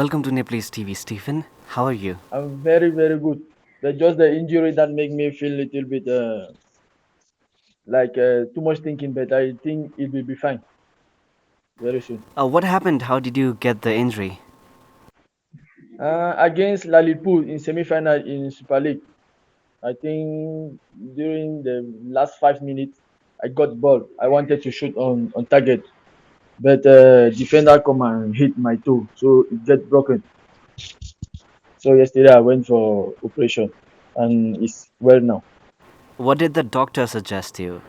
Welcome to Nepalese TV, Stephen. How are you? I'm very, very good. But just the injury that make me feel a little bit too much thinking, but I think it will be fine very soon. What happened? How did you get the injury? Against Lalipo in semi-final in Super League, I think during the last 5 minutes, I got ball. I wanted to shoot on target, but defender come and hit my toe, so it get broken. So yesterday I went for operation, and it's well now. What did the doctor suggest you?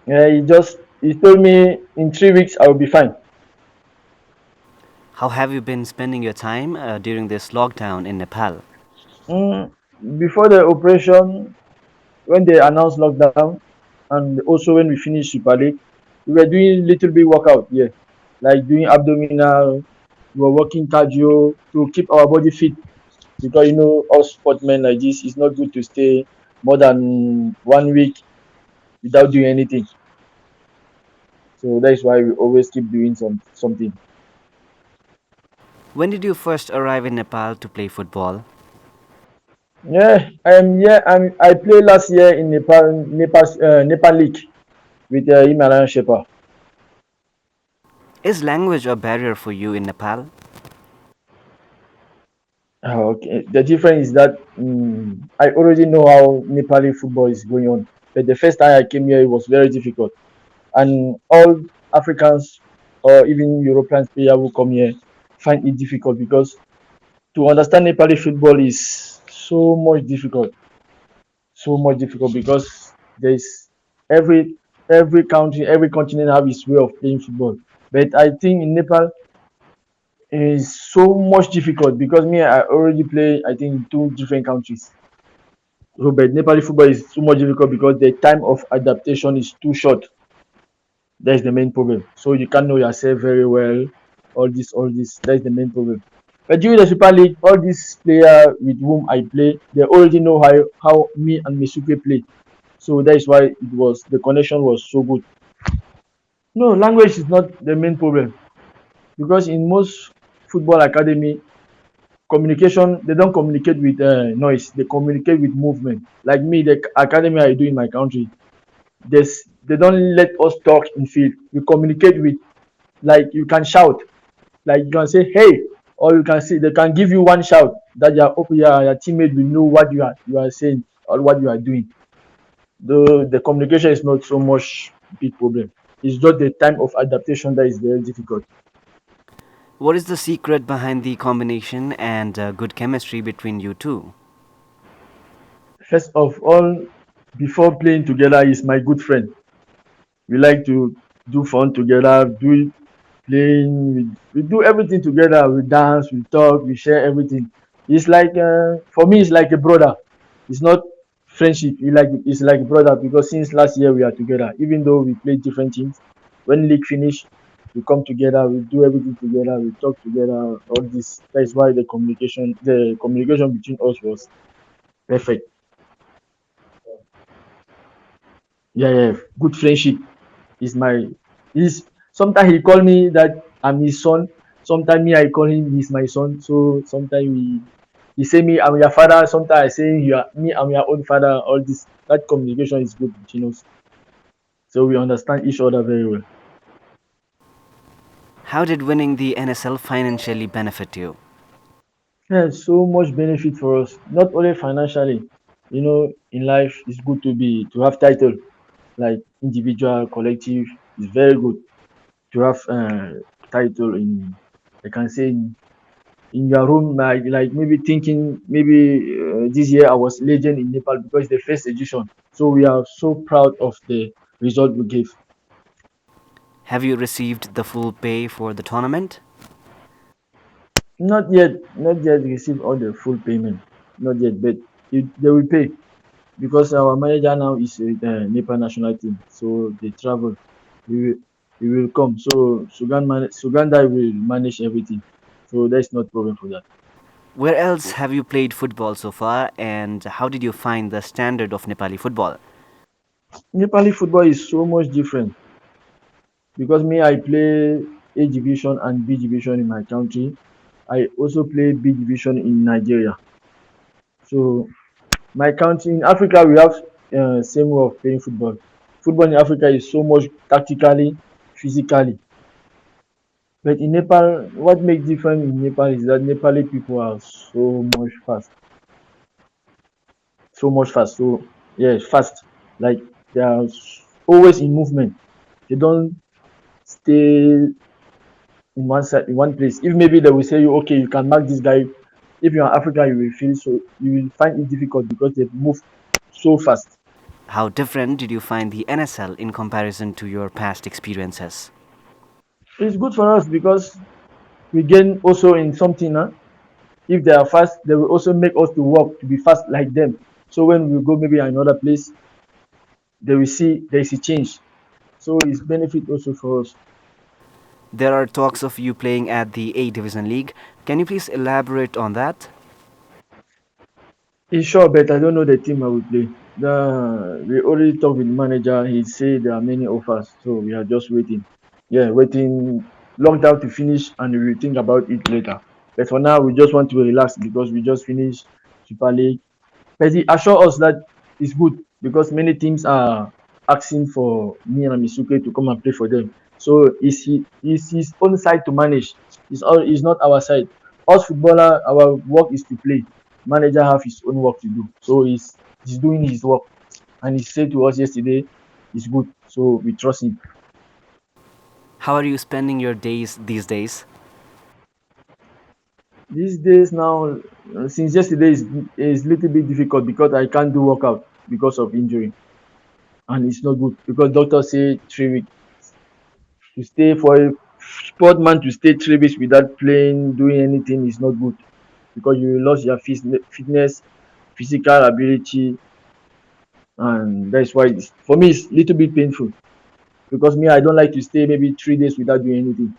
Yeah, he told me in 3 weeks I will be fine. How have you been spending your time during this lockdown in Nepal? Mm, Before the operation, when they announced lockdown, and also when we finished Super League, we were doing little bit workout, yeah, like doing abdominal, we were working cardio to keep our body fit because us sportsmen like this, it's not good to stay more than 1 week without doing anything. So that's why we always keep doing something. When did you first arrive in Nepal to play football? Yeah, I played last year in Nepal League with Himalayan Shepherd. Is language a barrier for you in Nepal? Okay. The difference is that I already know how Nepali football is going on. But the first time I came here, it was very difficult. And all Africans or even European players who come here find it difficult because to understand Nepali football is so much difficult because there's every every country, every continent have its way of playing football. But I think in Nepal, is so much difficult because me I already play I think in two different countries. So but Nepali football is so much difficult because the time of adaptation is too short. That's the main problem. So you can't know yourself very well. All this. That's the main problem. But during the Super League, all these players with whom I play, they already know how me and Misuke play. So that is why it was the connection was so good. No, language is not the main problem because in most football academy, communication they don't communicate with noise, they communicate with movement. Like me, the academy I do in my country, they don't let us talk in field. We communicate with, like, you can shout, like you can say hey, or you can say they can give you one shout that your teammate will know what you are saying or what you are doing. Though the communication is not so much big problem, it's just the time of adaptation that is very difficult. What is the secret behind the combination and good chemistry between you two? First of all, before playing together, is my good friend. We like to do fun together, do playing, we do everything together. We dance, we talk, we share everything. It's like for me, it's like a brother. It's not friendship. It's like a brother because since last year we are together. Even though we play different teams, when league finish, we come together, we do everything together, we talk together. All this. That's why the communication between us was perfect. Yeah, yeah. Good friendship is my is sometimes he call me that I'm his son. Sometimes me I call him he's my son. So sometimes he say me I'm your father. Sometimes I say you are me I'm your own father. All this that communication is good between us. So we understand each other very well. How did winning the NSL financially benefit you? Yeah, so much benefit for us. Not only financially. In life it's good to have title like individual, collective. It's very good to have title in, I can say, in your room, like maybe thinking maybe this year I was legend in Nepal because the first edition. So we are so proud of the result we gave. Have you received the full pay for the tournament? Not yet received all the full payment. Not yet, but they will pay because our manager now is with Nepal national team. So they travel. We will come. So Suganda will manage everything. So there's not problem for that. Where else have you played football so far, and how did you find the standard of Nepali football? Nepali football is so much different because me I play. A division and B division in my country. I also played B division in Nigeria. So my country in Africa, we have same way of playing football. Football in Africa is so much tactically, physically. But in Nepal, what makes different in Nepal is that Nepali people are so much fast. So yeah, fast. Like they are always in movement. They don't stay in one side in one place. If maybe they will say you okay, you can mark this guy. If you're Africa, you will feel so you will find it difficult because they move so fast. How different did you find the NSL in comparison to your past experiences? It's good for us because we gain also in something. Huh? If they are fast, they will also make us to work to be fast like them. So when we go maybe another place, they will see there is a change. So it's benefit also for us. There are talks of you playing at the A Division League. Can you please elaborate on that? It's sure, but I don't know the team I will play. We already talked with the manager. He said there are many offers, so we are just waiting. Yeah, waiting lockdown to finish, and we will think about it later. But for now, we just want to relax because we just finished Super League. But he assured us that it's good because many teams are asking for me and Misuke to come and play for them. So it's his own side to manage. It's not our side. Us footballer, our work is to play. Manager have his own work to do. So he's doing his work. And he said to us yesterday, it's good. So we trust him. How are you spending your days these days? These days now, since yesterday is little bit difficult because I can't do workout because of injury. And it's not good because doctor say 3 weeks to stay for a sportman to stay 3 weeks without playing, doing anything is not good because you lost your fitness, physical ability, and that's why for me it's little bit painful because me I don't like to stay maybe 3 days without doing anything.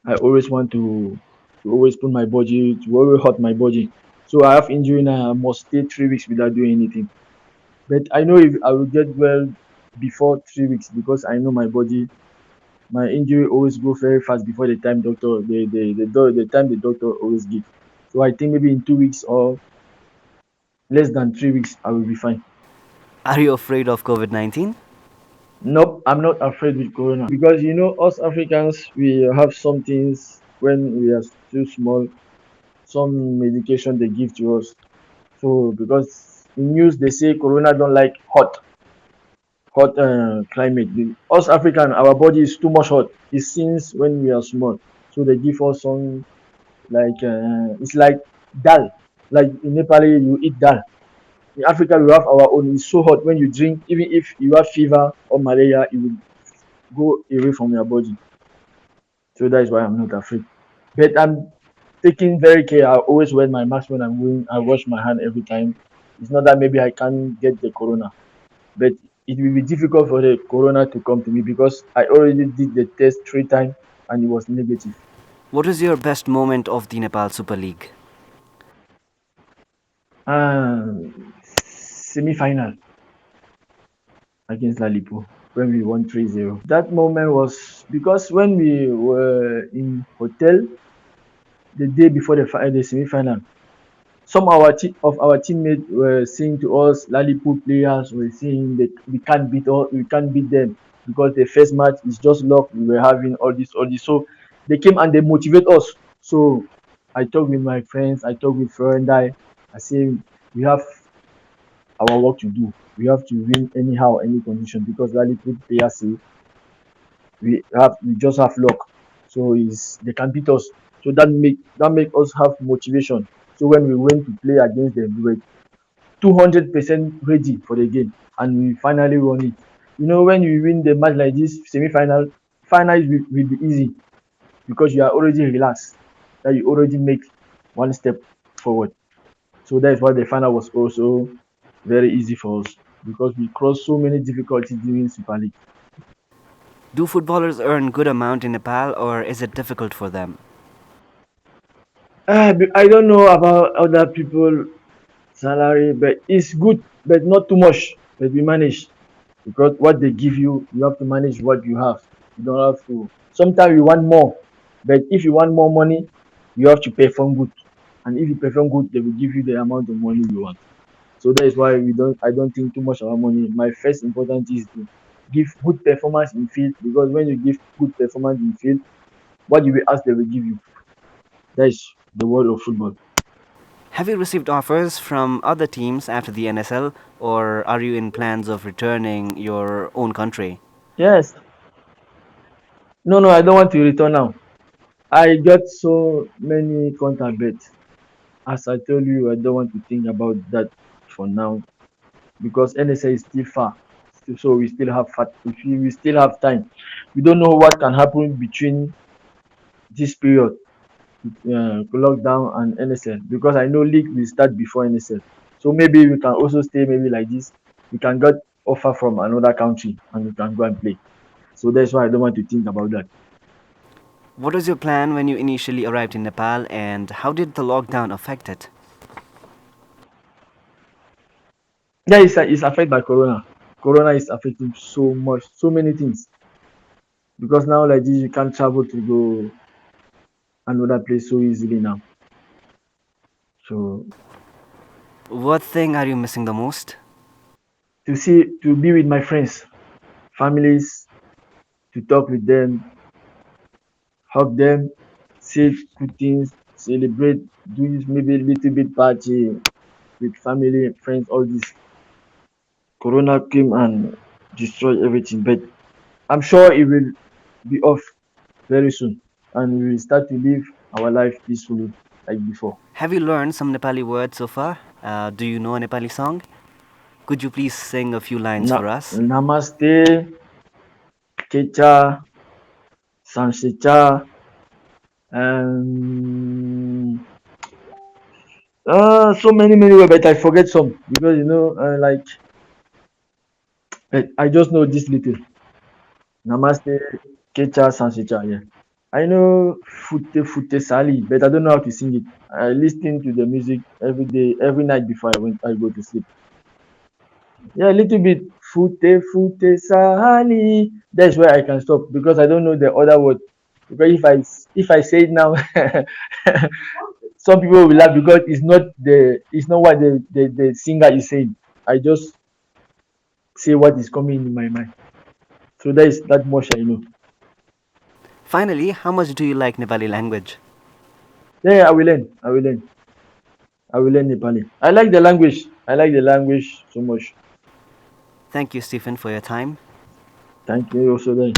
I always want to always put my body to always hurt my body. So I have injury now. I must stay 3 weeks without doing anything. But I know if I will get well before 3 weeks because I know my body. My injury always go very fast before the time the doctor always give. So I think maybe in 2 weeks or less than 3 weeks I will be fine. Are you afraid of COVID 19? Nope, I'm not afraid with corona because you know us Africans we have some things when we are still small, some medication they give to us. So because in news they say corona don't like hot climate. Us African our body is too much hot. It's since when we are small. So they give us some like it's like dal. Like in Nepali, you eat dal. In Africa, we have our own. It's so hot when you drink, even if you have fever or malaria, it will go away from your body. So that is why I'm not afraid. But I'm taking very care. I always wear my mask when I'm going. I wash my hand every time. It's not that maybe I can't get the corona, but it will be difficult for the corona to come to me because I already did the test 3 times and it was negative. What is your best moment of the Nepal Super League? Semi-final against Lalipo when we won 3-0. That moment was because when we were in hotel the day before the semi-final, some of our teammates were saying to us, Lalipo players were saying that we can't beat them because the first match is just luck. We were having all this. So they came and they motivate us. So I talked with my friends, I talked with Ferrandai. I say we have our work to do. We have to win anyhow, any condition because Lalipo players say we just have luck. So is they can beat us. So that make us have motivation. So when we went to play against them, we were 200% ready for the game, and we finally won it. You know, when you win the match like this, semi-final, final will be easy because you are already relaxed. That you already make one step forward. So that is why the final was also very easy for us because we crossed so many difficulties during Super League. Do footballers earn good amount in Nepal or is it difficult for them? I don't know about other people salary, but it's good, but not too much. But we manage because what they give you, you have to manage what you have. You don't have to. Sometimes you want more, but if you want more money, you have to perform good. And if you perform good, they will give you the amount of money you want. So that is why we don't I don't think too much about money. My first important is to give good performance in field, because when you give good performance in field, what you will ask they will give you. That is the world of football. Have you received offers from other teams after the NSL, or are you in plans of returning your own country? Yes. No, no, I don't want to return now. I got so many contact, but as I told you, I don't want to think about that for now, because NSA is still far. So we still have we still have time. We don't know what can happen between this period, lockdown and NSL, because I know league will start before NSL. So maybe we can also stay maybe like this. We can get offer from another country and we can go and play. So that's why I don't want to think about that. What was your plan when you initially arrived in Nepal, and how did the lockdown affect it? Yeah, it's affected by Corona. Corona is affecting so much, so many things. Because now like this, you can't travel to go another place so easily now. So What thing are you missing the most? to be with my friends, families, to talk with them, hug them, say good things, celebrate, do this maybe little bit party with family, friends, all this. Corona came and destroyed everything, but I'm sure it will be off very soon and we will start to live our life peacefully like before. Have you learned some Nepali words so far? Do you know a Nepali song? Could you please sing a few lines for us? Namaste, Kecha, Sansecha, and so many words, but I forget some because like I just know this little. Namaste, Kecha, Sansecha. Yeah, I know Fute Sali, but I don't know how to sing it. I listen to the music every day, every night before I go to sleep. Yeah, a little bit. Fute Sali. That's where I can stop because I don't know the other word. Because if I say it now, some people will laugh because it's not what the singer is saying. I just say what is coming in my mind. So that is that much I know. Finally, how much do you like Nepali language? Yeah, yeah, I will learn. I will learn. I will learn Nepali. I like the language. I like the language so much. Thank you, Stephen, for your time. Thank you also then.